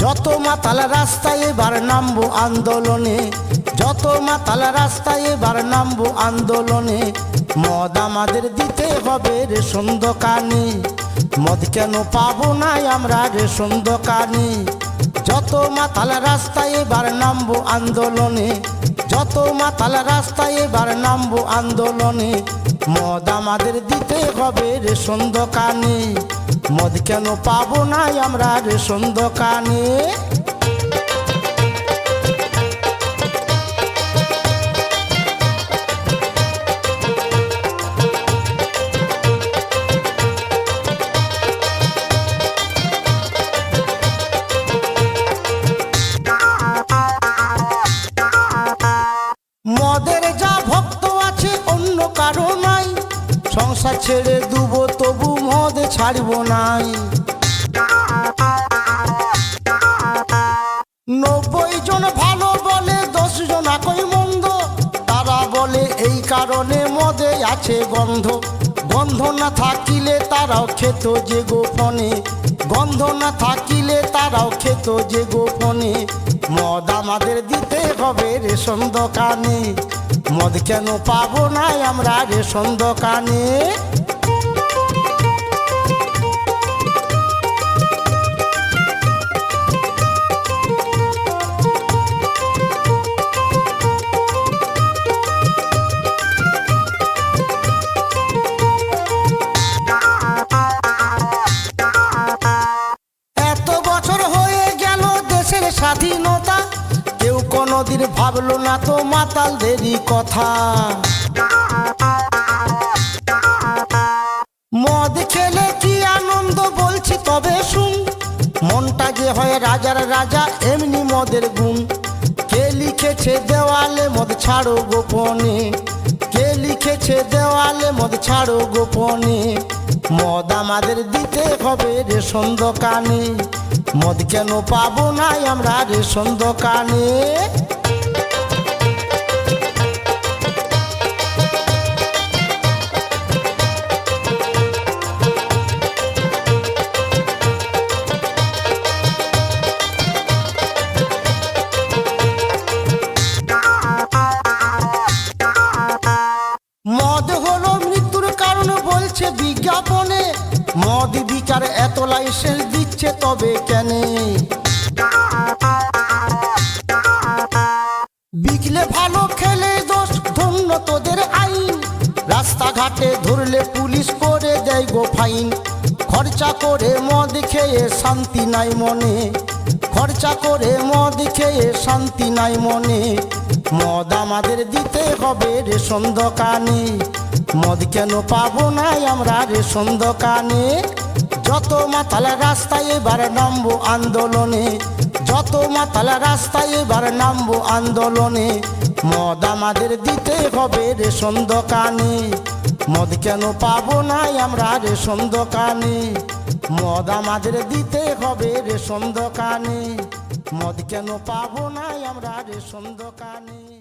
যত মাতাল রাস্তায় এবার নামবো আন্দোলনে, যত মাতাল রাস্তায় এবার নামবো আন্দোলনে। মদ আমাদের দিতে হবে রেশন দোকানে, মদ কেন পাবো না আমরা রেশন দোকানে। যত মাতাল রাস্তায় এবার নামবো আন্দোলনে, যত মাতাল রাস্তায় এবার নামবো আন্দোলনে। মদ আমাদের দিতে হবে রেশন দোকানে, মদ কেন পাবো না আমরা রেশন দোকানে। মদের যা ভক্ত আছে অন্য কারো নাই, সংসার ছেড়ে দুবো তবু মদ ছাড়ব নাই। 90 জন ভালো বলে 10 জন একই মন্দ, তারা বলে এই কারণে মদে আছে গন্ধ। গন্ধ না থাকিলে তারাও খেত যে গোপনে, গন্ধ না থাকিলে তারাও খেত যে গোপনে। মদ আমাদের দিতে হবে রেশন দোকানে, মদ কেন পাবো না আমরা রেশন দোকানে। এত বছর হয়ে গেল দেশের স্বাধীনতা, কেউ কোনোদিন ভাবলো না তো মাতালদেরই কথা। মদ খেলে কি আনন্দ বলছি তবে শুন, মনটা যে হয় রাজার রাজা এমনি মদের গুণ। কে লিখেছে দেওয়ালে মদ ছাড়ো গোপনে, কে লিখেছে দেওয়ালে মদ ছাড়ো গোপনে। মদ আমাদের দিতে হবে রেশন দোকানে, মদ কেন পাবো না আমরা রেশন দোকানে। মদ হলো মৃত্যুর কারণ বলছে বিজ্ঞাপনে, মদ বিকার এত লাইসেন্স দিচ্ছে তবে কেন? বিকলে ভালো খেলে দোষ ধন্য তোদের আইন, রাস্তাঘাটে ধরলে পুলিশ করে দেয় গো ফাইন। খরচা করে মদ খেয়ে শান্তি নাই মনে, খরচা করে মদ খেয়ে শান্তি নাই মনে। মদ আমাদের দিতে হবে রেশন দোকানে, মদ কেন পাবো না আমরা রেশন দোকানে। যত মাতাল রাস্তায় এবার নামবো আন্দোলনে, যত মাতাল রাস্তায় এবার নামবো আন্দোলনে। মদ আমাদের দিতে হবে রেশন দোকানে, মদ কেন পাবো না আমরা রেশন দোকানে। মদ আমাদের দিতে হবে রেশন দোকানে, মদ কেন পাবো না আমরা রেশন দোকানে।